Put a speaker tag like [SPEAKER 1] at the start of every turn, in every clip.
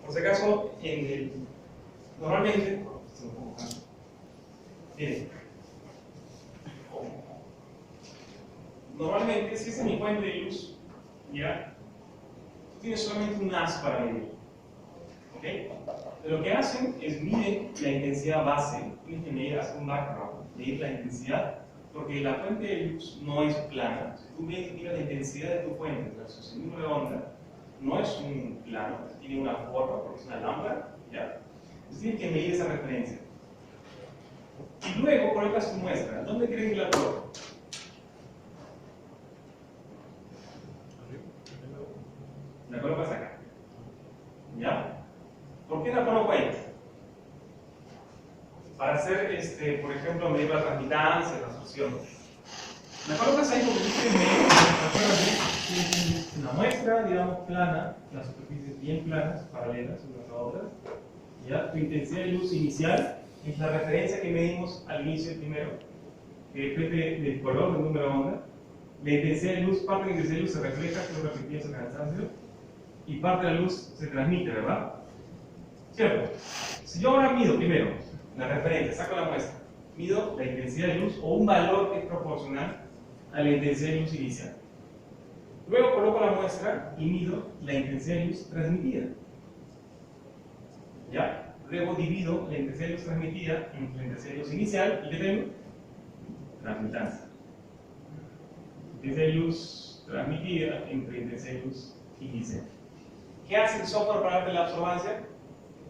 [SPEAKER 1] Por si acaso, normalmente, miren, normalmente, si esta es mi fuente de luz, ya, tú tienes solamente un haz para medir. ¿Ok? Lo que hacen es miden la intensidad base, tienes que medir, hacer un background, medir la intensidad, porque la fuente de luz no es plana. Si tú miras la intensidad de tu fuente versus el número de onda, no es un plano, tiene una forma, porque es una lámpara, ¿ya? Entonces tienes que medir esa referencia. Y luego colocas tu muestra. ¿Dónde creen que la coloco? La colocas acá. ¿Ya? ¿Por qué la coloco ahí? Para hacer, por ejemplo, medir la transmitancia, la absorción. La colocas ahí porque tú quieres medir una muestra, digamos, plana, las superficies bien planas, paralelas unas a otras. ¿Ya? Tu intensidad de luz inicial es la referencia que medimos al inicio primero, que depende del color del número de onda. La intensidad de luz, parte de la intensidad de luz se refleja, que es reflectiva ese cansancio, y parte de la luz se transmite, ¿verdad? ¿Cierto? Si yo ahora mido primero la referencia, saco la muestra, mido la intensidad de luz o un valor que es proporcional a la intensidad de luz inicial. Luego coloco la muestra y mido la intensidad de luz transmitida. ¿Ya? Luego divido la intensidad de luz transmitida entre la intensidad de luz inicial y ¿qué tengo? Transmitancia. Intensidad de luz transmitida entre la intensidad de luz inicial. ¿Qué hace el software para darte la absorbancia?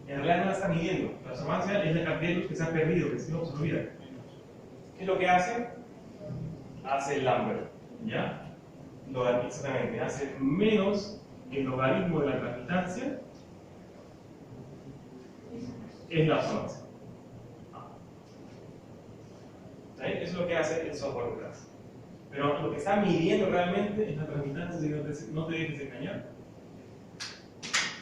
[SPEAKER 1] En realidad no la está midiendo. La absorbancia es la cantidad de luz que se ha perdido, que se ha sido absorbida. ¿Qué es lo que hace? Hace el Lambert. ¿Ya? Exactamente. Hace menos el logaritmo de la transmitancia es la absorbancia. ¿Sí? Eso es lo que hace el software detrás. Pero lo que está midiendo realmente es la transmitancia, si no te dejes engañar.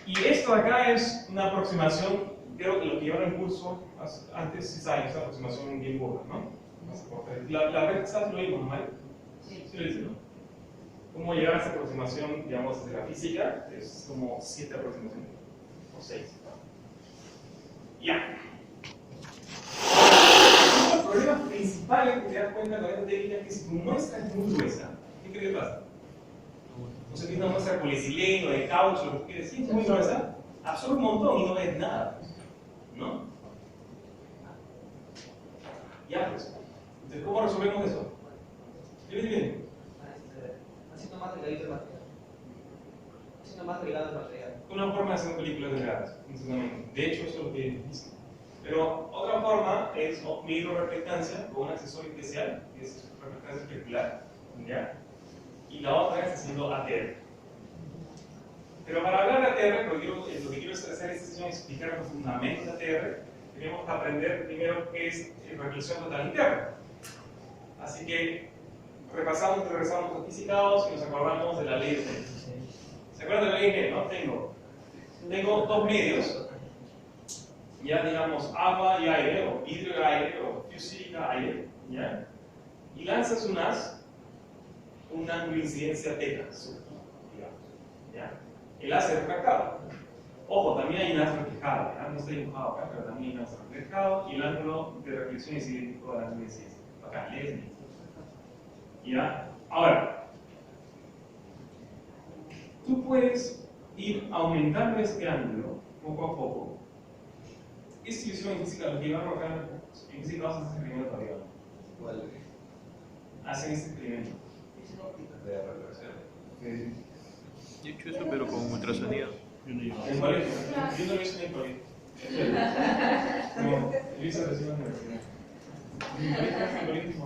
[SPEAKER 1] Y esto acá es una aproximación, creo que lo que llevaron en curso antes, sí saben, esta aproximación bien burda, ¿no? La red SAS lo vimos, ¿no, Mario? Sí lo dice, ¿no? ¿Cómo llegar a esa aproximación, digamos, desde la física? Es como 7 aproximaciones, o 6. Ya. Uno de los problemas principales que te das cuenta con esta técnica es que si tu muestra es muy gruesa, ¿qué crees que pasa? O sea, tienes una muestra de policileno, de caucho, lo que quieres decir, es muy gruesa, absorbe un montón y no ves nada, ¿no? Ya, pues. Entonces, ¿cómo resolvemos eso? Bien.
[SPEAKER 2] Haciendo más delgadito el material. Haciendo más delgado el material.
[SPEAKER 1] Una forma de hacer películas delgadas, de hecho, eso es lo que dicen. Pero otra forma es medir reflectancia con un accesorio especial, que es reflectancia especular, ¿ya? Y la otra es haciendo ATR. Pero para hablar de ATR, lo que quiero hacer esta sesión es explicar los fundamentos de ATR. Tenemos que aprender primero qué es reflexión total interna. Así que regresamos a fisicados y nos acordamos de la ley de Snell. ¿Se acuerdan de la ley de Snell? ¿No? Tengo dos medios, ya digamos agua y aire, o vidrio y aire, o física aire, ¿ya? Y lanzas un haz, un ángulo de incidencia θ, digamos, ¿ya? El haz es refractado. Ojo, también hay un haz reflejado, ¿ya? No está dibujado acá, pero también hay un haz reflejado y el ángulo de reflexión es idéntico al ángulo de incidencia. Acá, lees. ¿Ya? Ahora, tú puedes ir aumentando este ángulo poco a poco. Esta ilusión en física, lo que llevamos acá en física, vas a hacer este experimento todavía.
[SPEAKER 3] ¿Cuál?
[SPEAKER 1] Hacen este experimento.
[SPEAKER 3] De reflexión.
[SPEAKER 4] Yo he hecho eso, pero con ultrasonido.
[SPEAKER 1] En el colegio. Yo no lo hice en el colegio. No, lo hice recién en la universidad. En el colegio.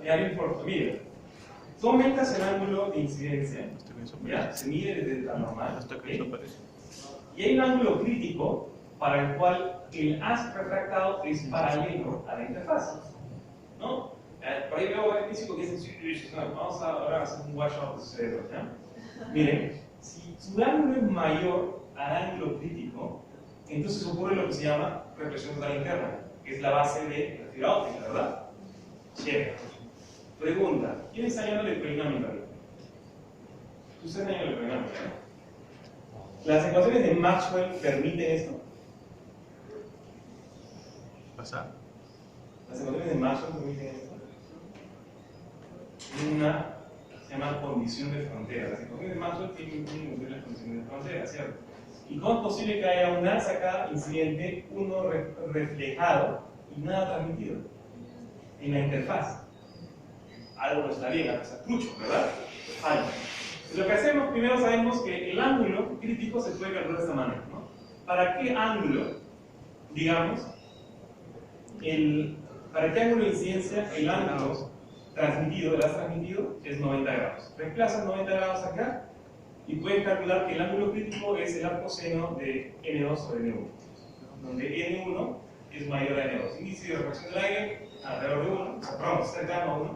[SPEAKER 1] Ya no importa. Mira, tú aumentas el ángulo de incidencia. Ya, se mide desde la normal.
[SPEAKER 4] Hasta que eso aparece.
[SPEAKER 1] Y hay un ángulo crítico para el cual el haz refractado es paralelo a la interfaz, ¿no? Por ahí veo el físico que dice, no, vamos a ahora hacer un washout de su cerebro, ¿ya? Miren, si su ángulo es mayor al ángulo crítico, entonces ocurre lo que se llama reflexión total interna, que es la base de la fibra óptica, ¿verdad? Chévere. Pregunta, ¿quién está enseñando el polinomio? Tú estás enseñando el polinomio, ¿no? ¿Las ecuaciones de Maxwell permiten esto?
[SPEAKER 4] ¿Pasa?
[SPEAKER 1] ¿Las ecuaciones de Maxwell permiten esto? Tienen una, se llama condición de frontera. Las ecuaciones de Maxwell tienen que cumplir las condiciones de frontera, ¿cierto? ¿Y cómo es posible que haya una saca incidente, uno reflejado y nada transmitido en la interfaz? Algo no está bien, algo está trucho, ¿verdad? Algo. Lo que hacemos, primero sabemos que el ángulo crítico se puede calcular de esta manera, ¿no? ¿Para qué ángulo, digamos, para qué ángulo de incidencia el ángulo transmitido, el haz transmitido, es 90 grados? Reemplazas 90 grados acá y puedes calcular que el ángulo crítico es el arco seno de N2 sobre N1, donde N1 es mayor a N2. Índice de refracción del aire alrededor de 1, o sea, perdón, cercano a 1,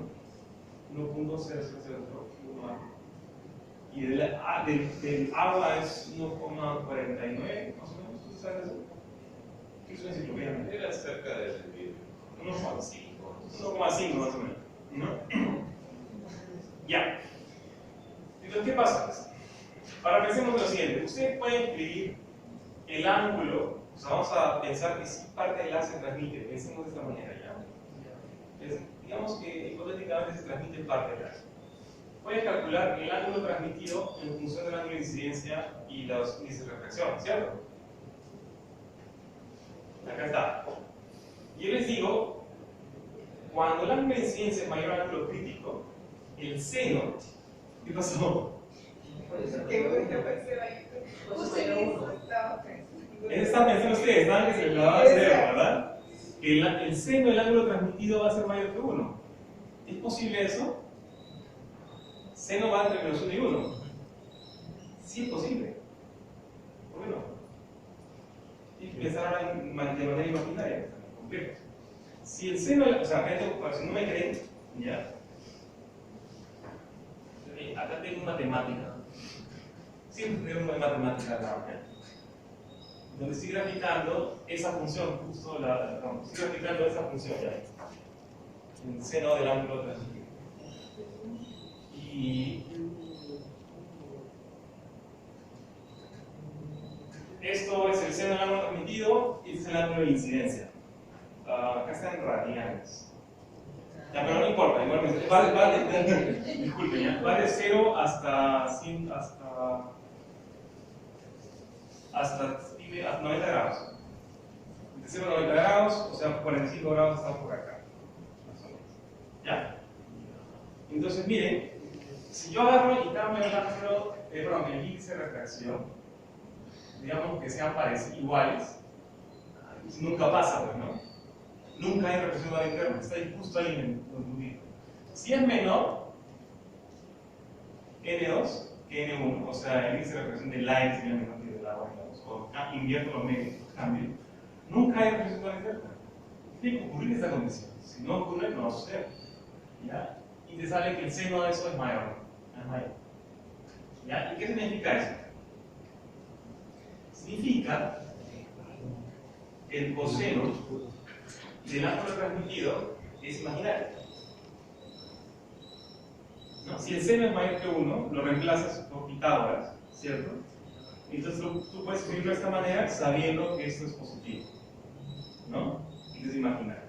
[SPEAKER 1] 1.0001. Y del agua es 1,49, más o menos. ¿Tú sabes eso? ¿Qué es una enciclopedia?
[SPEAKER 3] Era cerca del vidrio.
[SPEAKER 1] 1,5 más o menos, ¿no? Ya. Entonces, ¿qué pasa? Ahora pensemos en lo siguiente. Ustedes pueden escribir el ángulo, o sea, vamos a pensar que si parte del haz se transmite, pensemos de esta manera, ¿ya? Digamos que hipotéticamente se transmite parte del haz. Puedes calcular el ángulo transmitido en función del ángulo de incidencia y los índices de refracción, ¿cierto? Acá está. Yo les digo, cuando el ángulo de incidencia es mayor al ángulo crítico, el seno, ¿qué pasó? Eso están pensando ustedes, están que se la va a hacer, ¿verdad? El seno del ángulo transmitido va a ser mayor que 1. ¿Es posible eso? Seno va entre menos 1 y 1. Sí es posible. ¿Por qué no? Tienes que pensar ahora de manera imaginaria, complejo. Si el seno, o sea, si no me creen, ya. Acá tengo matemática. Siempre tengo una matemática acá, ¿ya? Donde estoy graficando esa función, justo estoy graficando esa función, ya. El seno del ángulo transmitido. Y esto es el seno del ángulo transmitido y este es el ángulo de incidencia. Acá están radianes. Ya, pero no importa, igualmente. Disculpen, ya. Va de 0 hasta 90 grados. De 0 a 90 grados, o sea, 45 grados estamos por acá. ¿Ya? Entonces, miren, si yo agarro y cambio el índice de refracción, digamos que sean iguales, nunca pasa, pues, ¿no? Nunca hay refracción de interna, está ahí justo ahí en el punto. Si es menor, N2 que N1, o sea, el índice de refracción del aire sería menor que del agua, digamos, o invierto los medios, cambio, nunca hay refracción de interna. Tiene que ocurrir esta condición. Si no ocurre, no va a suceder. ¿Ya? Y te sale que el seno de eso es mayor. ¿Ya? ¿Y qué significa eso? Significa que el coseno del ángulo transmitido es imaginario. ¿No? Si el seno es mayor que 1, lo reemplazas por Pitágoras, ¿cierto? Entonces tú puedes escribirlo de esta manera sabiendo que esto es positivo, ¿no? Es imaginario.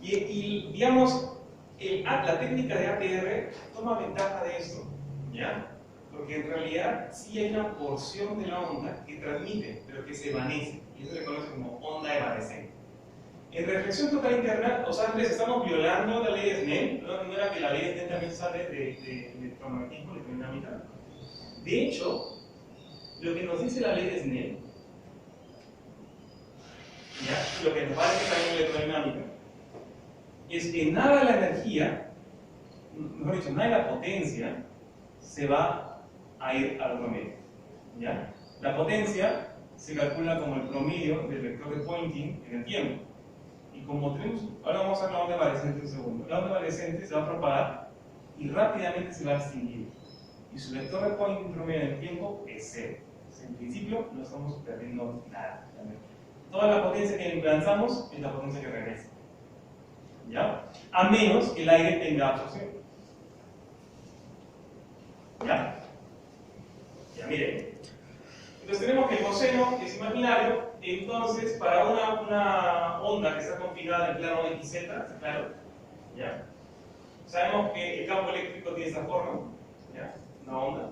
[SPEAKER 1] Y digamos, la técnica de APR toma ventaja de esto, ¿ya? Porque en realidad sí hay una porción de la onda que transmite, pero que se evanesce, y eso se conoce como onda evanescente. En reflexión total interna, o sea, Andrés, estamos violando la ley de Snell, ¿no era que la ley de Snell también sale de electromagnetismo, de termodinámica? De hecho, lo que nos dice la ley de Snell, ¿ya? Lo que nos parece también en electrodinámica, es que nada de la energía, mejor dicho, nada de la potencia, se va a ir al otro medio, ¿ya? La potencia se calcula como el promedio del vector de Poynting en el tiempo. Y como tenemos, ahora vamos a ver la onda evanescente un segundo. La onda evanescente se va a propagar y rápidamente se va a extinguir. Y su vector de Poynting promedio en el tiempo es 0. En principio no estamos perdiendo nada. Toda la potencia que lanzamos es la potencia que regresa. ¿Ya? A menos que el aire tenga absorción. ¿Ya? Ya miren. Entonces tenemos que el coseno es imaginario, entonces para una onda que está confinada en el plano XZ, ¿está claro? ¿Ya? Sabemos que el campo eléctrico tiene esta forma, ¿ya? Una onda.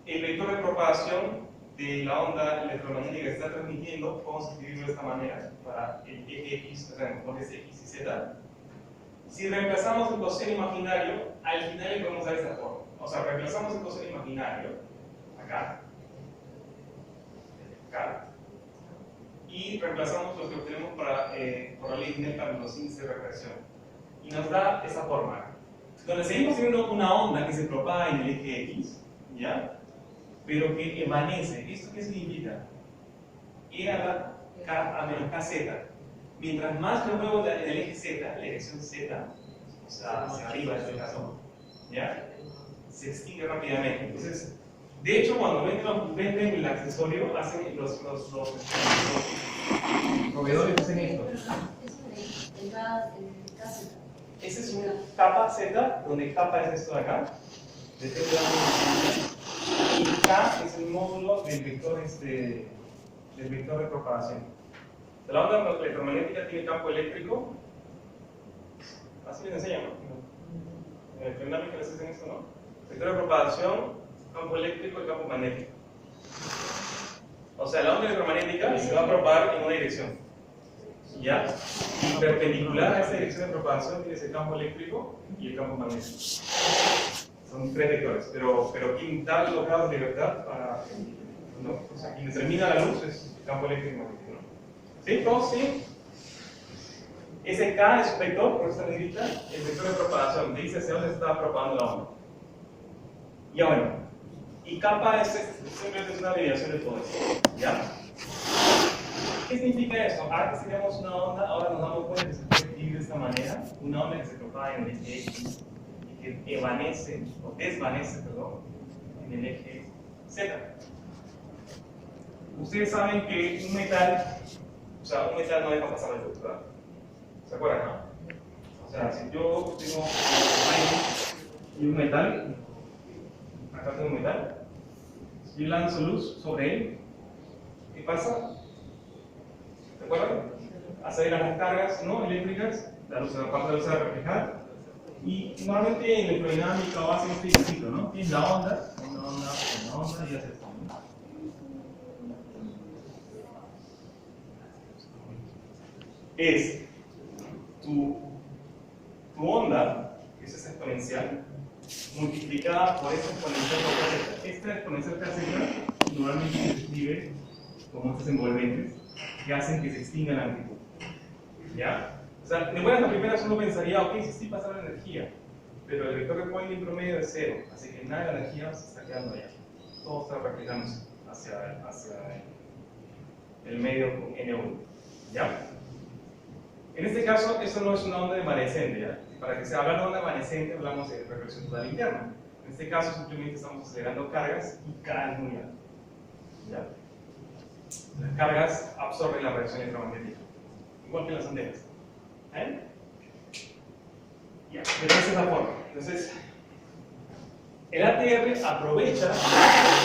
[SPEAKER 1] El vector de propagación de la onda electromagnética que está transmitiendo, podemos escribirlo de esta manera, para el eje X, porque es X y Z. Si reemplazamos el coseno imaginario, al final le podemos dar esta forma. O sea, reemplazamos el coseno imaginario, acá, y reemplazamos lo que obtenemos por la ley de Snell para los índices de reflexión. Y nos da esa forma. Donde seguimos teniendo una onda que se propaga en el eje X, ¿ya? Pero que emanece. ¿Esto qué significa? E a la K a menos KZ. Mientras más me muevo en el eje Z, la dirección Z, o sea, hacia arriba en este caso, ¿ya? Se extingue rápidamente. Entonces, de hecho, cuando venden el accesorio, hacen los proveedores hacen esto. Esa es una capa Z, donde capa es esto de acá. De este lado, y K es el módulo del vector de propagación. La onda electromagnética tiene campo eléctrico. Así les enseñan, ¿no? En el dinámica les hacen esto, ¿no? Vector de propagación, campo eléctrico y campo magnético. O sea, la onda electromagnética se va a propagar en una dirección. ¿Ya? Y perpendicular a esta dirección de propagación tienes el campo eléctrico y el campo magnético. Son tres vectores, pero quien da los grados de libertad para. ¿No? O sea, quien determina la luz es el campo eléctrico y magnético, ¿no? ¿Sí? ¿Todos sí? Ese K es un vector, por esta negrita, el vector de propagación, dice hacia dónde se está propagando la onda. Ya bueno, y kappa es simplemente una abreviación de todo esto, ¿ya? ¿Qué significa eso? Antes teníamos una onda, ahora nos damos cuenta que se puede escribir de esta manera, una onda que se propaga en el eje X y que evanece, o desvanece, perdón, en el eje Z. Ustedes saben que un metal no deja pasar la luz, ¿verdad? ¿Se acuerdan, no? O sea, si yo tengo aire y un metal, acá tengo un metal, si yo lanzo luz sobre él, ¿qué pasa? ¿Se acuerdan? Hace las cargas, ¿no?, eléctricas, la luz, la parte de la luz se va a reflejar, y normalmente en electrodinámica o hace este ciclo, ¿no? Tienes la onda, una onda y hace esto. Es tu onda, que es esa exponencial, multiplicada por esta exponencial KZ. Esta exponencial KZ normalmente se escribe como estos envolventes que hacen que se extinga la amplitud. ¿Ya? O sea, de buenas a primeras uno pensaría, ok, sí pasa la energía, pero el vector de Poynting promedio es 0, así que nada de la energía se está quedando allá. Todo está reflejándose hacia el medio con N1. ¿Ya? En este caso, esto no es una onda evanescente, ¿ya? Para que se hable de onda evanescente, hablamos de reflexión total interna. En este caso, simplemente estamos acelerando cargas y K es muy alto. ¿Ya? Las cargas absorben la radiación electromagnética, igual que las antenas. ¿Eh? Ya, pero esa es la forma. Entonces, el ATR aprovecha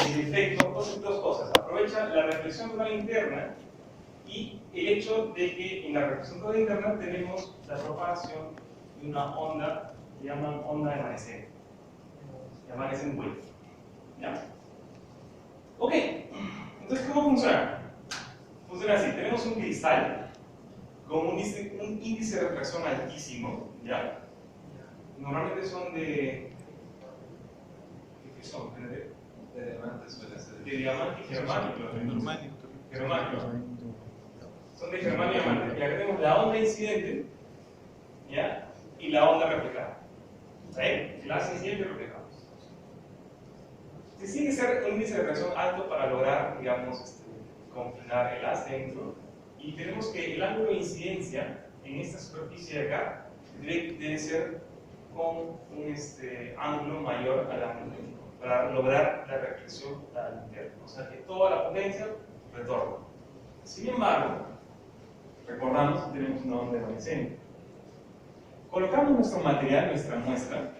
[SPEAKER 1] el efecto, dos cosas. Aprovecha la reflexión total interna y el hecho de que en la reflexión total interna tenemos la propagación de una onda que llaman onda evanescente. Evanescent wave. ¿Ya? Ok, entonces ¿cómo funciona? Funciona así, tenemos un cristal con un índice de refracción altísimo, ¿ya? Normalmente son de... ¿qué son?
[SPEAKER 3] De diamante suele ser.
[SPEAKER 1] De diamante y germánico. Germánico. Son de germanio y diamante. Y acá tenemos la onda incidente, ¿ya? Y la onda reflejada. ¿Sí? La hace incidente y reflejada. Se tiene que ser un índice de refracción alto para lograr, digamos, confinar el haz dentro. Y tenemos que el ángulo de incidencia en esta superficie de acá debe ser con un ángulo mayor al ángulo dentro, para lograr la reflexión al interno. O sea que toda la potencia retorna. Sin embargo, recordamos que tenemos una onda evanescente. Colocamos nuestro material, nuestra muestra,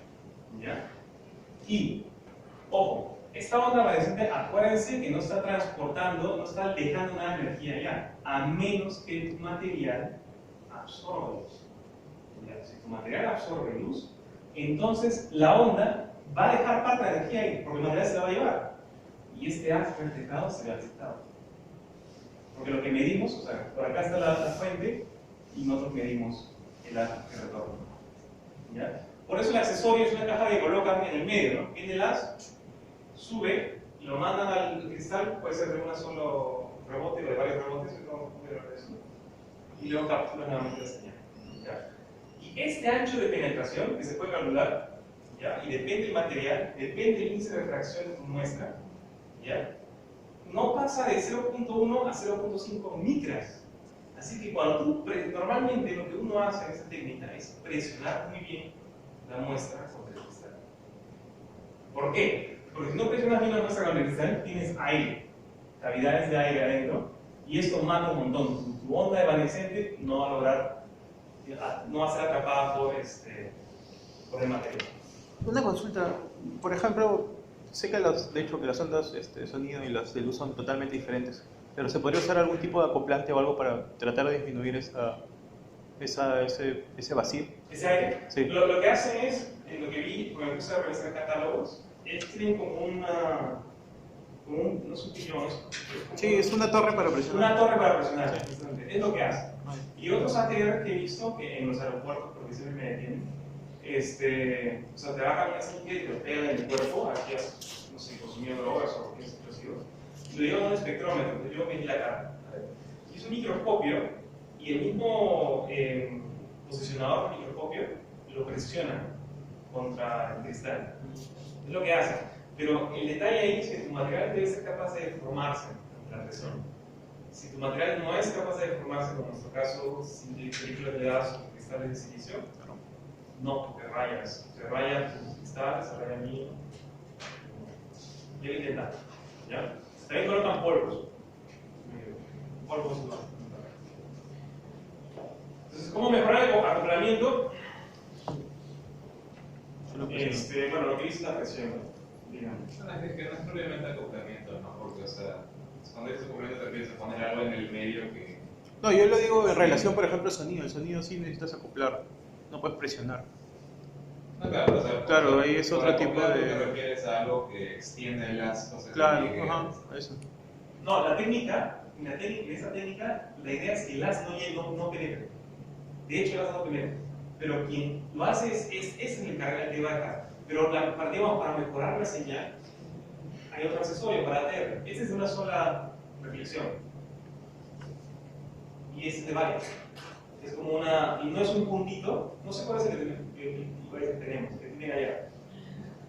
[SPEAKER 1] ¿ya? Y, ojo, esta onda evanescente, acuérdense que no está transportando, no está dejando nada de energía allá, a menos que tu material absorba luz. Ya, si tu material absorbe luz, entonces la onda va a dejar parte de la energía ahí, porque el material se la va a llevar. Y este haz reflejado se ve afectado. Porque lo que medimos, o sea, por acá está la fuente y nosotros medimos el haz que retorna. ¿Ya? Por eso el accesorio es una caja que colocan en el medio, ¿no? Viene el haz, sube, lo mandan al cristal, puede ser de un solo rebote o de varios rebotes, y luego capturan nuevamente la señal. ¿Ya? Y este ancho de penetración, que se puede calcular, ¿ya? Y depende del material, depende del índice de refracción de tu muestra, ¿ya? No pasa de 0.1 a 0.5 micras. Así que cuando tú, normalmente lo que uno hace en esta técnica es presionar muy bien la muestra contra el cristal. ¿Por qué? Porque si no presionas bien la muestra contra el cristal, tienes aire, cavidades de aire adentro, y esto mata un montón. Tu onda evanescente no va a lograr, no va a ser atrapada por el material.
[SPEAKER 4] Una consulta, por ejemplo, sé que de hecho que las ondas de sonido y las de luz son totalmente diferentes, pero ¿se podría usar algún tipo de acoplante o algo para tratar de disminuir ese vacío?
[SPEAKER 1] Ese aire.
[SPEAKER 4] Sí.
[SPEAKER 1] Lo que hacen es, en lo que vi, cuando me puse a revisar catálogos, es que tienen como no es un pillón,
[SPEAKER 4] Sí, es una torre para presionar.
[SPEAKER 1] una torre para presionar,
[SPEAKER 4] Sí.
[SPEAKER 1] es lo que hace. Y otros ATR que he visto que en los aeropuertos, porque siempre me detienen, o sea, te bajan una cinta y te lo pegan en el cuerpo, aquí has, no sé, consumido drogas o cualquier explosivo, y lo llevan a un espectrómetro, entonces yo medí la cara. Y es un microscopio, y el mismo posicionador del microscopio lo presiona contra el cristal. Es lo que hace. Pero el detalle ahí es que tu material debe ser capaz de deformarse ante la presión. Si tu material no es capaz de deformarse, como en nuestro caso, sin películas de gas o cristales de silicio, no, porque rayas. Se raya tu cristal, se raya el mío. Y él intenta. ¿Ya? También colocan polvos. Polvos no. Entonces, ¿cómo mejorar el acoplamiento? Bueno, lo que dice la presión, digamos.
[SPEAKER 3] No, es que no es propiamente acoplamiento, ¿no? Porque, o sea, cuando dices acoplamiento te empiezas a poner algo en el medio que...
[SPEAKER 4] No, yo lo digo en relación, por ejemplo, al sonido. El sonido sí necesitas acoplar, no puedes presionar.
[SPEAKER 3] No, claro, o sea,
[SPEAKER 4] Claro, ahí es otro tipo
[SPEAKER 3] acoplar,
[SPEAKER 4] de...
[SPEAKER 3] te refieres a algo que extiende el haz, o sea,
[SPEAKER 4] Claro,
[SPEAKER 3] que
[SPEAKER 4] ajá, eso.
[SPEAKER 1] No, la técnica, en esa técnica, la idea es que el haz no penetre. De hecho, el haz no penetra. Pero quien lo hace ese es el carga que va a dejar. Pero para mejorar la señal, hay otro accesorio para ATR. Este es de una sola reflexión. Y es de varias. Es como y no es un puntito, no sé cuál es el que tenemos, que tienen allá.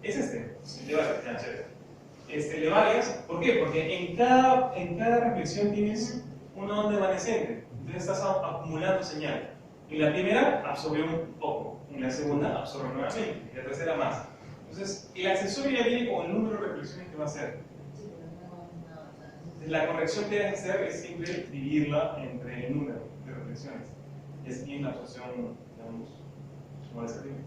[SPEAKER 1] Es de varias, ya, chévere. De varias, ¿por qué? Porque en cada reflexión tienes una onda evanescente. Entonces estás acumulando señal. En la primera absorbió un poco, en la segunda absorbe nuevamente, y la tercera más. Entonces, el accesorio ya viene con el número de reflexiones que va a hacer. La corrección que debe hacer es siempre dividirla entre el número de reflexiones. Y así tiene la absorción, digamos, como la escribimos.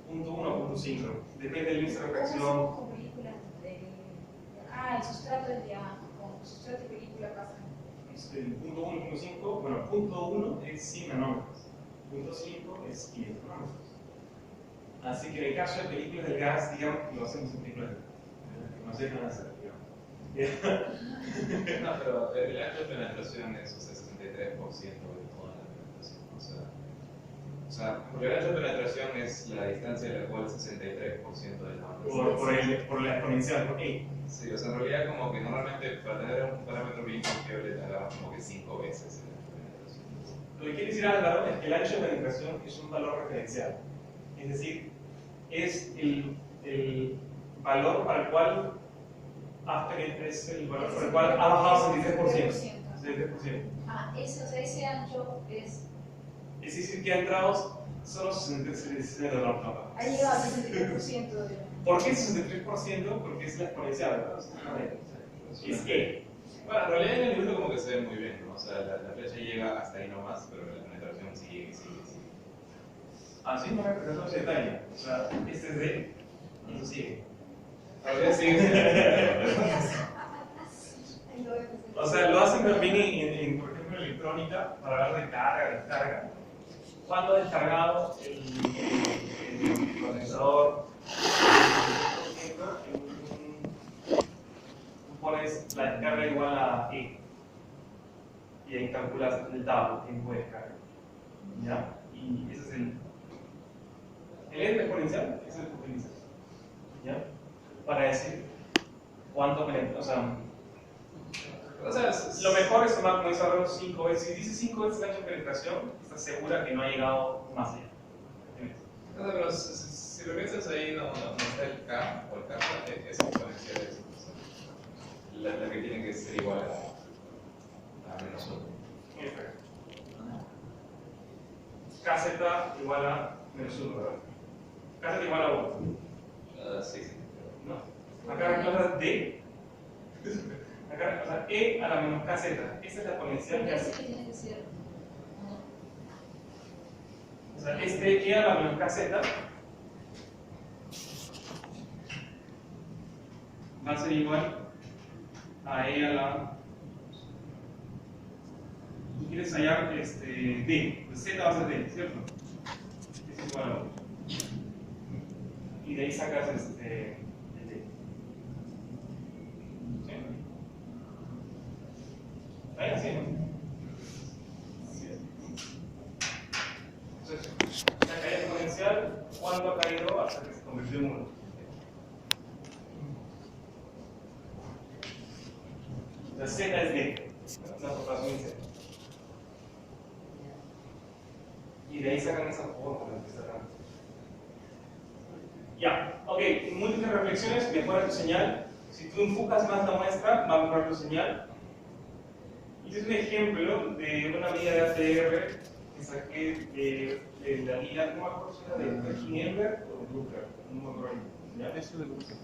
[SPEAKER 1] Punto 1 o punto 5. Depende del índice de refracción.
[SPEAKER 5] El sustrato es de A, con sustrato y película pasan.
[SPEAKER 1] El punto 1 y punto 5, bueno, punto 1 es 100 nanómetros, punto 5 es 500 nanómetros. Así que en el caso de películas del gas, digamos que lo hacemos en películas que nos dejan hacer, digamos.
[SPEAKER 3] No, pero el ancho de penetración es 63% de toda la penetración. O sea, porque el ancho de penetración es la distancia de la cual 63% de la onda.
[SPEAKER 1] Por la exponencial, ¿por qué?
[SPEAKER 3] Sí, o sea, en realidad como que normalmente para tener un parámetro bien confiable tardamos como que 5 veces el ancho de penetración.
[SPEAKER 1] Lo que quiere decir Álvaro es que el ancho de penetración es un valor referencial. Es decir, es el valor para el cual ha bajado 63%. 63%.
[SPEAKER 5] Ese ancho es...
[SPEAKER 1] Es decir, que ha entrado solo 63%.
[SPEAKER 5] Ha llegado al 63% de...
[SPEAKER 1] ¿Por qué 63%? Porque es la exponencial, ¿verdad? Es E.
[SPEAKER 3] Bueno, en realidad en el libro como que se ve muy bien, ¿no? O sea, la flecha llega hasta ahí nomás, pero la penetración sigue.
[SPEAKER 1] Así no me presentó ese detalle. O sea, este es D, y eso sigue.
[SPEAKER 3] Todavía sigue siendo.
[SPEAKER 5] Ahí lo vemos.
[SPEAKER 1] O sea, lo hacen también por ejemplo, en electrónica para hablar de carga, descarga. Cuando ha descargado el condensador, tú pones la descarga igual a E. Y ahí calculas el tiempo de descarga. ¿Ya? Y ese es el E exponencial, es el que utilizas. ¿Ya? Para decir cuánto penetra. O sea, lo mejor es tomar como dice 5 veces. Si dice 5 veces el ancho de penetración, estás segura que no ha llegado más allá.
[SPEAKER 3] Pero si lo piensas ahí, no está el K o el K, es exponencial de eso. La que tiene que ser igual a menos 1.
[SPEAKER 1] KZ igual a menos 1, ¿verdad? KZ igual a 1.
[SPEAKER 3] Sí.
[SPEAKER 1] No. Acá reemplazas D. Acá, o sea, E a la menos KZ. Esa es la exponencial que hace.
[SPEAKER 5] Parece que tiene que ser.
[SPEAKER 1] O sea, este E a la menos KZ va a ser igual a E a la. Tú quieres hallar D, pues Z va a ser D, ¿cierto? Es igual a 1. Y de ahí sacas el D. ¿Sí? Ahí así, ¿no? Entonces, la caída exponencial, ¿cuándo ha caído? Hasta que se convirtió en 1. La Z es D, una proporción Z. Y de ahí sacan esa fórmula que está acá. Ya, ok, múltiples reflexiones, mejora tu señal. Si tú enfocas más la muestra, va a mejorar tu señal. Y este es un ejemplo de una medida de ATR que saqué de la guía, no me acuerdo si era de Kinelberg o de Brucker, no me acuerdo. ¿Ya?
[SPEAKER 4] Eso de gusto.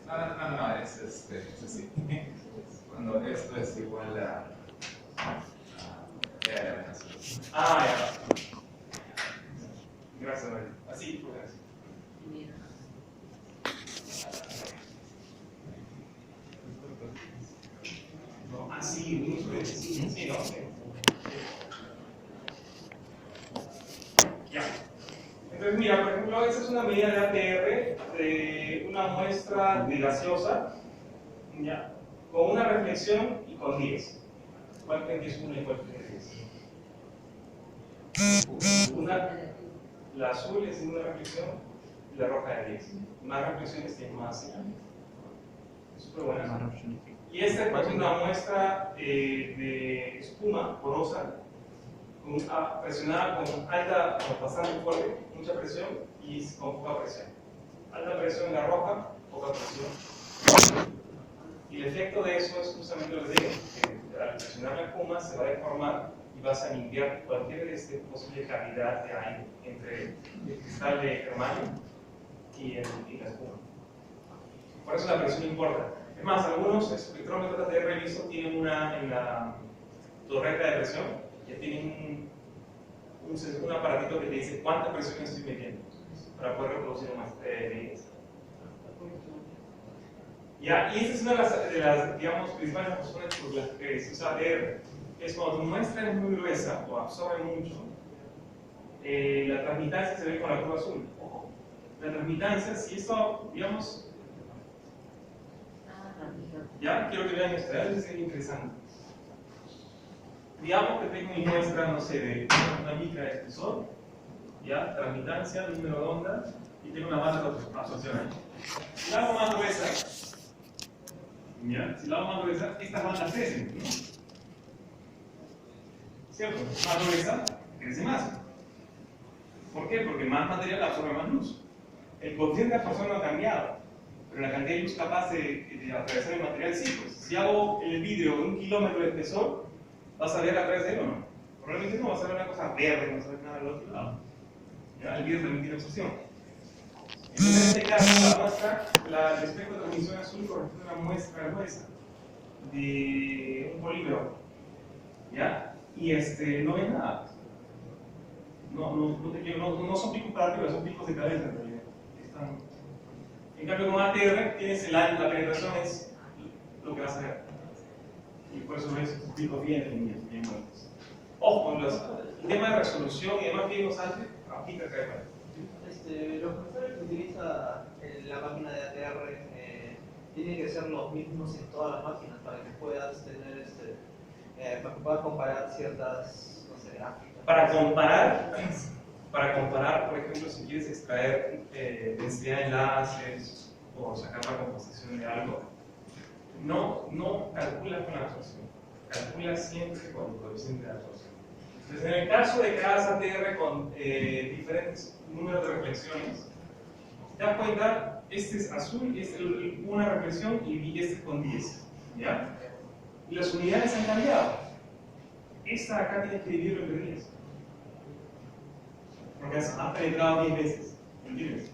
[SPEAKER 3] No, es sí. Cuando esto es igual a E a la menos 1.
[SPEAKER 1] Ah, ya. Gracias, María. Así, pues así. No, así, sí, ¿no? Sí. Ya. Entonces, mira, por ejemplo, esta es una medida de ATR de una muestra de gaseosa, ¿ya? Con una reflexión y con 10. ¿Cuál creen que es una y cuál creen que es 10? La azul es una reflexión y la roja de 10. Más reflexiones tienen más señal. Súper buena. Y esta es una muestra de espuma porosa, presionada con alta, bastante fuerte, mucha presión y con poca presión. Alta presión en la roja, poca presión. Y el efecto de eso es justamente lo que digo, que al presionar la espuma se va a deformar y vas a limpiar cualquier posible cavidad que hay entre el cristal de germanio y la espuma. Por eso la presión importa. Es más, algunos espectrómetros de reviso tienen en la torreta de presión, que tienen un aparatito que te dice cuánta presión estoy metiendo para poder reproducir más medidas. Ya, y esa es una de las digamos, principales razones por las que se usa ATR. Es cuando tu muestra es muy gruesa o absorbe mucho, la transmitancia se ve con la curva azul. Ojo, la transmitancia, si esto, digamos, ya, quiero que vean esto, es interesante. Digamos que tengo mi muestra, no sé, de una micra de espesor, ya, transmitancia, número de onda, y tengo una banda de absorción ahí. Si la hago más gruesa, ya, si la hago más gruesa, estas bandas crecen, ¿no? ¿Cierto? Más gruesa, crece más. ¿Por qué? Porque más material absorbe más luz. El coeficiente de absorción no ha cambiado, pero la cantidad de luz capaz de atravesar el material sí. Pues, si hago el vidrio de 1 kilómetro de espesor, ¿vas a ver a través de él o no? Probablemente no, vas a ver una cosa verde, no vas a ver nada del otro lado. ¿Ya? El vidrio también tiene absorción. Entonces, en este caso, la muestra, el espectro de transmisión azul corresponde a una muestra gruesa de un polímero. ¿Ya? Y no ves nada. no son picos para arriba, son picos de cabeza en realidad. En cambio con ATR tienes la penetración es lo que vas a ver. Y por eso ves picos bien definidos, bien muertos. Ojo, el tema de resolución y demás bien los antes, aplica acá igual.
[SPEAKER 2] Los profesores que utiliza la máquina de ATR tienen que ser los mismos en todas las máquinas para que puedas tener para que puedas comparar ciertas, no sé, gráficas.
[SPEAKER 1] Para comparar, por ejemplo, si quieres extraer densidad de enlaces o sacar la composición de algo, no calcula con la absorción, calcula siempre con el coeficiente de absorción. Entonces, en el caso de que hagas ATR con diferentes números de reflexiones, te das cuenta, este es azul, este es una reflexión y este con 10, ¿ya? Y las unidades han cambiado. Esta acá tienes que dividirlo entre 10. Porque has penetrado 10 veces, ¿entiendes?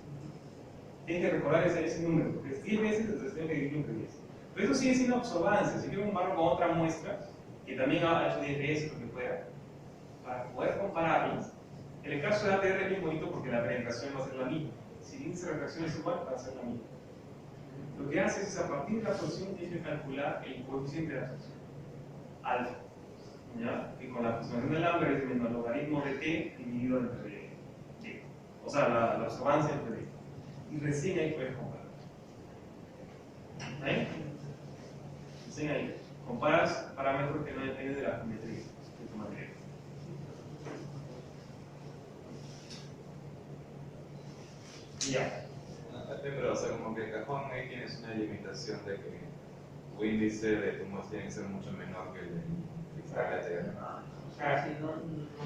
[SPEAKER 1] Tienes que recordar ese número, porque es 10 veces, entonces tengo que dividirlo entre 10. Pero eso sigue siendo observancia. Si quiero compararlo con otra muestra, que también ha hecho 10 veces lo que fuera, para poder compararlas, en el caso de ATR es bien bonito porque la penetración va a ser la misma. Si el índice de refracción es igual, va a ser la misma. Lo que haces es a partir de la absorción tienes que calcular el coeficiente de absorción, alfa, ¿ya? Que con la aproximación del Lambert es el logaritmo de t dividido entre d. O sea, la observancia entre d. Y recién ahí puedes comparar. ¿Ahí? Recién ahí. Comparas parámetros que no dependen de la geometría de tu material. Ya.
[SPEAKER 3] Pero, o sea, como que el cajón ahí tienes una limitación de que tu índice de tu muestra tiene que ser mucho menor que el de cristal ATR.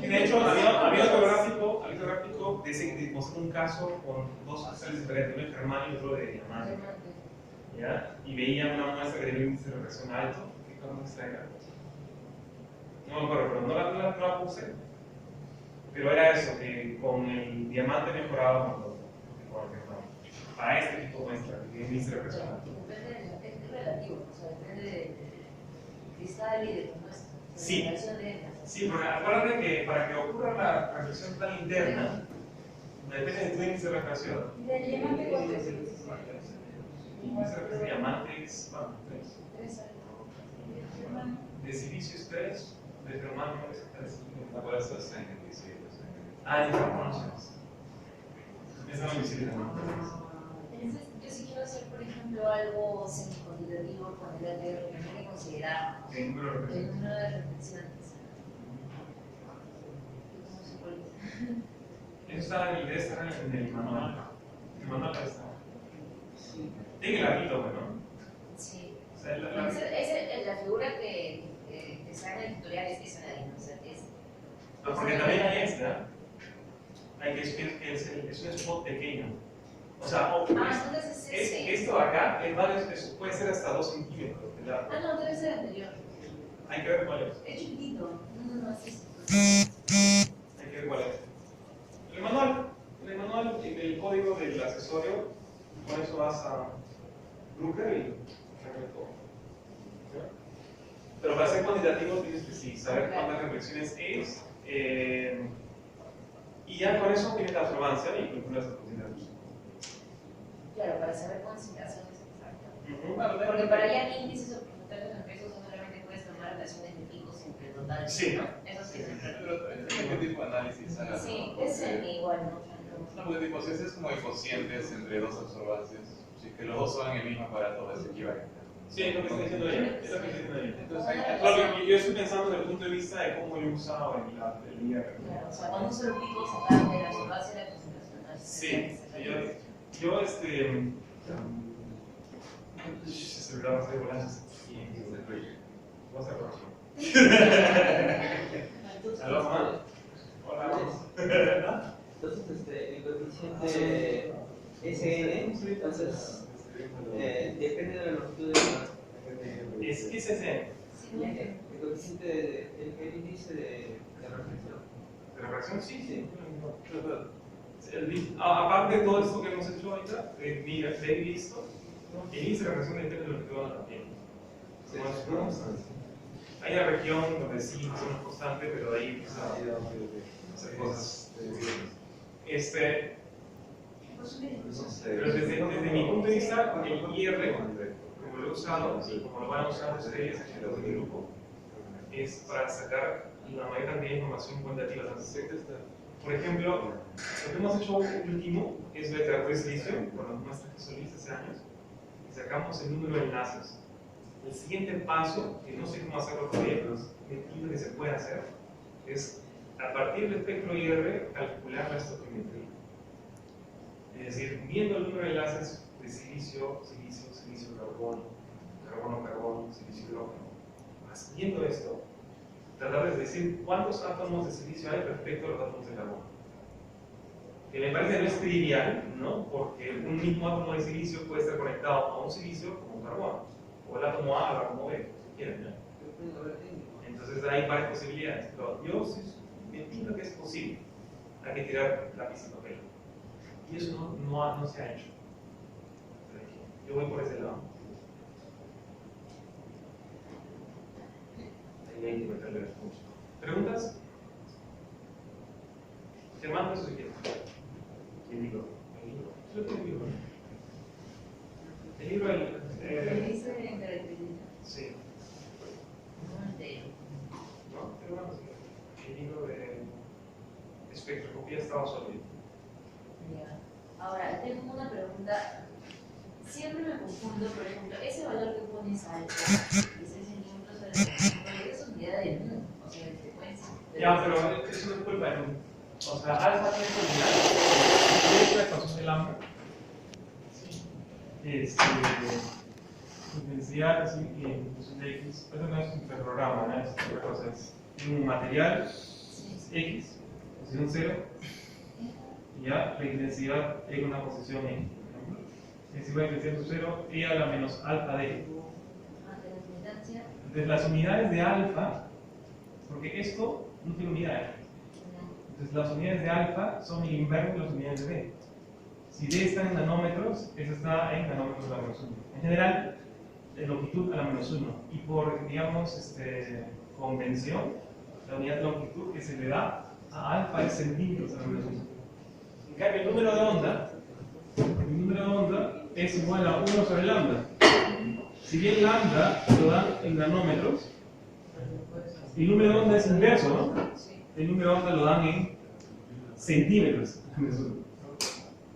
[SPEAKER 1] Y de hecho, había otro gráfico que mostró un caso con dos cristales diferentes, uno de germanio y otro de diamante. ¿Ya? Y veían una muestra que tenía un índice de refracción alto. ¿Qué muestra era? No me acuerdo, pero no la puse. Pero era eso, que con el diamante mejoraba con el germanio. Para este tipo de muestra, que tiene índice de refracción alto.
[SPEAKER 6] Es relativo, o sea, depende del cristal y de tu muestra.
[SPEAKER 1] Sí. Sí, porque acuérdate que para que ocurra la reflexión tan interna, depende de tu índice de refracción.
[SPEAKER 5] ¿Y del diamante cuánto es?
[SPEAKER 1] Índice de refracción de diamante es 3.
[SPEAKER 5] 3.
[SPEAKER 1] De silicio es 3, de germanio es 3.
[SPEAKER 3] Por eso es en invisible.
[SPEAKER 1] En informaciones. Es no invisible también.
[SPEAKER 6] Entonces, yo sí quiero hacer, por ejemplo, algo semi-cuantitativo con el ATR, que hay que considerar
[SPEAKER 1] El número de
[SPEAKER 6] el
[SPEAKER 1] reflexiones.
[SPEAKER 6] número de reflexiones. ¿Cómo se puede?
[SPEAKER 1] Eso está debe estar en el manual. El manual ahí está. Tiene la pito, ¿no?
[SPEAKER 6] Sí.
[SPEAKER 1] O sea,
[SPEAKER 6] La figura que está en el tutorial es esa de ahí, ¿no? O sea,
[SPEAKER 1] porque también hay esta. Hay que es un spot pequeño. O sea,
[SPEAKER 6] entonces es ese.
[SPEAKER 1] esto de acá puede ser hasta 2 centímetros de largo.
[SPEAKER 6] No, debe ser anterior.
[SPEAKER 1] Hay que ver cuál es.
[SPEAKER 6] Es chiquitito. No, es eso.
[SPEAKER 1] Hay que ver cuál es. En el manual, en el código del accesorio, con eso vas a Drucker y sacar todo. ¿Ya? Pero para ser cuantitativo tienes que sí, saber cuántas reflexiones es. Y ya con eso tienes la observancia y calculas la consideración.
[SPEAKER 6] Claro, para saber consideraciones exactas. Porque para hallar índices o porcentajes en pesos solamente puedes tomar relaciones de picos entre totales.
[SPEAKER 1] Sí.
[SPEAKER 6] ¿No? Eso sí.
[SPEAKER 3] ¿Qué tipo de análisis hagas?
[SPEAKER 6] Sí, es igual, ¿no?
[SPEAKER 3] No, porque tipo, si es como cocientes entre dos observancias, si que los dos son en el mismo aparato, es equivalente.
[SPEAKER 1] Sí, es lo que está diciendo ella. Es lo que está diciendo ella.
[SPEAKER 3] Entonces,
[SPEAKER 1] Claro, yo estoy pensando desde el punto de vista de cómo yo he usado el IR.
[SPEAKER 6] Claro, o sea, cuando uso el pico sacar de la observancia de la concentración.
[SPEAKER 1] Sí, yo se me olvidaba hacer volantes. Voy a hacer próximo. ¿Aló, mamá? Hola.
[SPEAKER 2] Entonces, el coeficiente SN, entonces, depende de la longitud de la.
[SPEAKER 1] ¿Qué es ese?
[SPEAKER 2] El coeficiente, el índice de reflexión.
[SPEAKER 1] ¿De refracción? Sí. Aparte de todo esto que hemos hecho ahorita, mira, he visto, el índice de refracción depende de lo que van también. Hay una región donde sí somos constante, pero ahí empieza a hacer cosas. Pero desde mi punto de vista, el IR, como lo he usado y como lo van a usar ustedes aquí en el grupo, es para sacar la mayor cantidad de información cuantitativa. Por ejemplo, lo que hemos hecho último es ver terapia de silicio con las muestras que solís hace años y sacamos el número de enlaces. El siguiente paso, que no sé cómo hacerlo todavía, pero entiendo que se puede hacer, es a partir del espectro IR calcular la estoquiometría. Es decir, viendo el número de enlaces de silicio, carbono, carbono, silicio, hidrógeno, viendo esto, tratar de decir cuántos átomos de silicio hay respecto a los átomos de carbono. Que me parece no es trivial, ¿no? Porque un mismo átomo de silicio puede estar conectado a un silicio como un carbono, o el átomo A o el átomo B, si quieren, ¿no? Entonces hay varias posibilidades, pero yo entiendo que es posible. Hay que tirar lápiz y papel. Y eso no se ha hecho. Yo voy por ese lado. Ahí hay que meterle mucho. ¿Preguntas? Germán, ¿qué sugiere? El libro. Yo tengo el libro. El libro, sí. ¿No? El libro de espectroscopía estado sólido.
[SPEAKER 6] Ahora, tengo una pregunta. Siempre me confundo, por ejemplo, ese valor que pones alto, 16 centímetros de la es unidad de nu, o sea, de frecuencia.
[SPEAKER 1] Ya, pero eso no es culpa de nu. O sea, alfa tiene unidad. Es la ecuación de lambda. Intensidad así en función de x. Eso no es un programa, ¿no? Es otra cosa. Es un material x, posición 0. Y ya la intensidad en una posición x. Es igual a intensidad 0 y a la menos alfa de. Entonces las unidades de alfa, porque esto no tiene unidades. Entonces las unidades de alfa son el inverso de las unidades de B. Si D está en nanómetros, eso está en nanómetros a la menos 1. En general, de longitud a la menos 1. Y por, digamos, convención, la unidad de longitud que se le da a alfa es centímetros a la menos 1. En cambio, el número de onda es igual a 1 sobre lambda. Si bien lambda lo dan en nanómetros, el número de onda es inverso, ¿no? El número de onda lo dan en centímetros.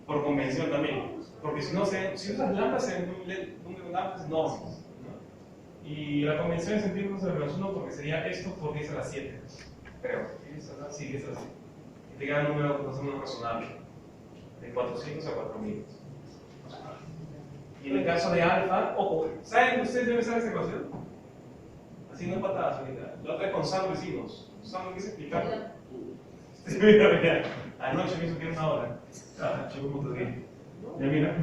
[SPEAKER 1] Por convención también. Porque si no, si usas lambda, el número de lambda es enorme. ¿No? Y la convención es centímetros a la menos 1 porque sería esto por 10 a la 7. Creo. Sí, 10 a la 7. Y te queda un número más o menos razonable. De 400 a 4000. Y en el caso de alfa, ojo, ¿saben ustedes deben saber esta ecuación? Haciendo patadas ahorita. La otra vez con Sandro hicimos. Sandro quise explicar. Mira, anoche me hizo que era una hora. Chico, un montón de. Ya mira.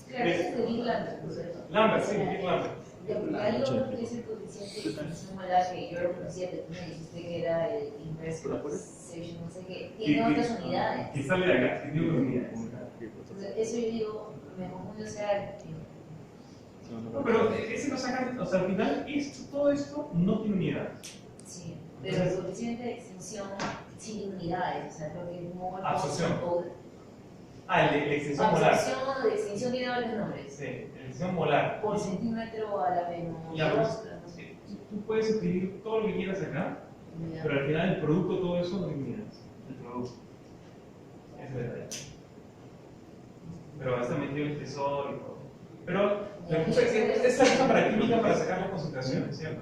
[SPEAKER 6] Claro, ese es de Big Lambda, ¿no es cierto?
[SPEAKER 1] Lambda, sí, Big Lambda.
[SPEAKER 6] Hay otro que es el coeficiente de extinción molar, que yo lo conocía, que tú me dijiste que era el inverse compensation, no sé qué. Tiene otras unidades.
[SPEAKER 1] Que sale de acá, que tiene otras unidades.
[SPEAKER 6] Entonces, eso yo digo, me confundo, o sea.
[SPEAKER 1] No, pero ese no saca, o sea, al final, todo esto no tiene unidades.
[SPEAKER 6] Sí, pero el coeficiente de extinción sí tiene unidades, o sea, creo que es muy.
[SPEAKER 1] Absorción. El de la extinción molar.
[SPEAKER 6] Absorción o de extinción tiene varios nombres.
[SPEAKER 1] Sí, la extinción molar.
[SPEAKER 6] Por centímetro a la menos.
[SPEAKER 1] Ya, pues, tú puedes escribir todo lo que quieras acá, pero al final el producto de todo eso no tiene unidades. El producto. Es verdad. Pero está metido el tesoro y todo. Pero esta es para química para sacar las concentraciones, ¿cierto?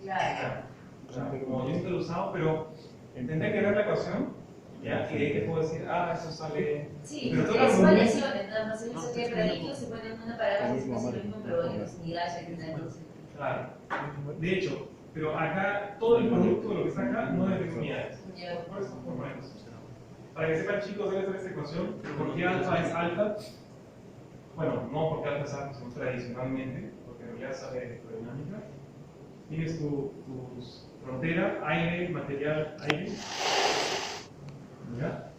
[SPEAKER 6] Claro.
[SPEAKER 1] Como yo nunca lo he usado, pero tendré que ver la ecuación. ¿Ya? Y de ahí te puedo decir, eso sale.
[SPEAKER 6] Sí,
[SPEAKER 1] pero
[SPEAKER 6] es variaciones, nada más. He visto que graditos se ponen una parábola, es lo mismo, pero en las unidades hay que tener.
[SPEAKER 1] Claro. De hecho, pero acá todo el producto de lo que está acá no debe tener unidades. Por eso ponemos. Para que sepan, chicos, debe ser esta ecuación. ¿Por qué alfa es alta? Bueno, no porque alfa es alta, sino tradicionalmente, porque en realidad sabe de dinámica. Tienes tu frontera, aire, material, aire. ¿Ya?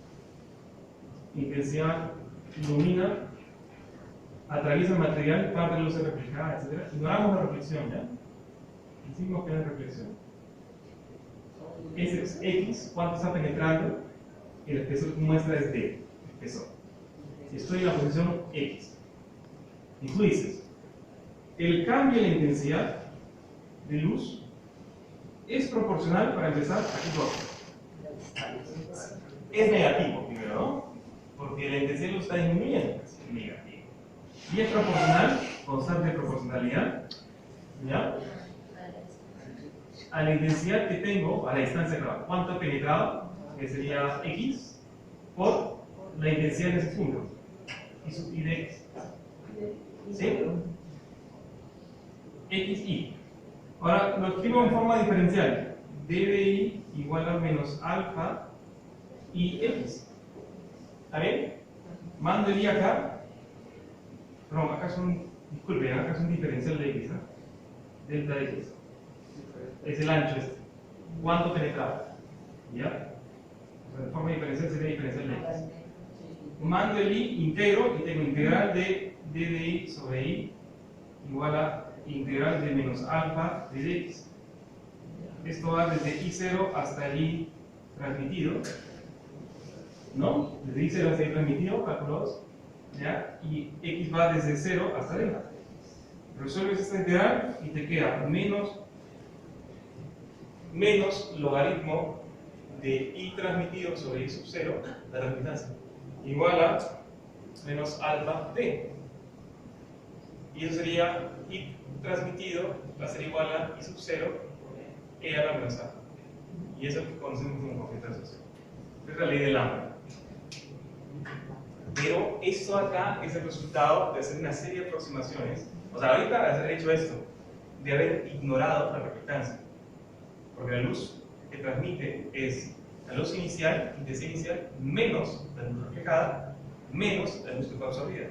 [SPEAKER 1] Intensidad ilumina, atraviesa el material, parte de luz reflejada, etc. Ignoramos la reflexión, ¿ya? Hicimos una reflexión. Ese es X, cuánto está penetrando, y el espesor muestra es D, espesor. Si estoy en la posición X, y tú dices, el cambio en la intensidad de luz es proporcional, para empezar, aquí todo. Es negativo primero, ¿no? Porque la intensidad de luz está disminuyendo, es negativo. Y es proporcional, constante de proporcionalidad, ¿ya? A la intensidad que tengo, a la distancia, claro, cuánto he penetrado, que sería X, por la intensidad en ese punto, y de X. ¿Sí? XY. Ahora lo escribo en forma diferencial. D de I igual a menos alfa y X. ¿Está bien? Mando el I acá. Perdón, acá es un. Disculpen, acá es un diferencial de X, ¿no? Delta X. Es el ancho este. ¿Cuánto penetraba? ¿Ya? O sea, de forma diferencial sería diferencial de X. Mando el I, integro, y tengo integral de D de I sobre I igual a integral de menos alfa de X. Esto va desde I0 hasta el I transmitido, ¿no? Desde I0 hasta I transmitido, calculados, ¿ya? Y X va desde 0 hasta D. Resuelves esta integral y te queda menos logaritmo de I transmitido sobre I sub 0, la transmitancia, igual a menos alfa D. Y eso sería I transmitido va a ser igual a I sub 0 E a la menos A. Y eso es lo que conocemos como coeficiente de asociación. Es la ley de Lambda. Pero esto acá es el resultado de hacer una serie de aproximaciones. O sea, ahorita haber hecho esto, de haber ignorado la reflectancia. Porque la luz que transmite es la luz inicial, intensidad inicial, menos la luz reflejada, menos la luz que fue absorbida.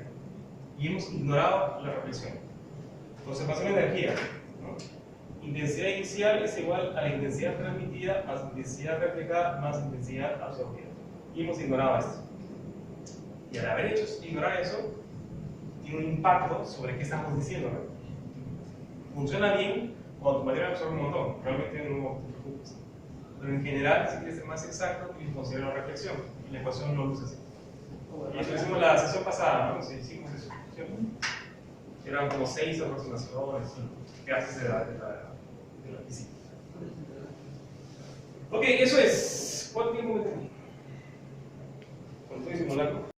[SPEAKER 1] Y hemos ignorado la reflexión. Conservación de energía, ¿no? Intensidad inicial es igual a la intensidad transmitida más intensidad reflejada más intensidad absorbida. Y hemos ignorado esto. Y al haber hecho ignorar eso, tiene un impacto sobre qué estamos diciendo, ¿no? Funciona bien cuando tu material absorbe un montón, realmente no te preocupes. Pero en general, si quieres ser más exacto, tienes que considerar la reflexión. Y la ecuación no luce así. Y eso hicimos la sesión pasada, ¿no? Sí, hicimos eso, ¿cierto? Eran como 6 aproximaciones, gracias de la física. Ok, eso es. ¿Cuánto tiempo me tengo? Cuando estoy simulando.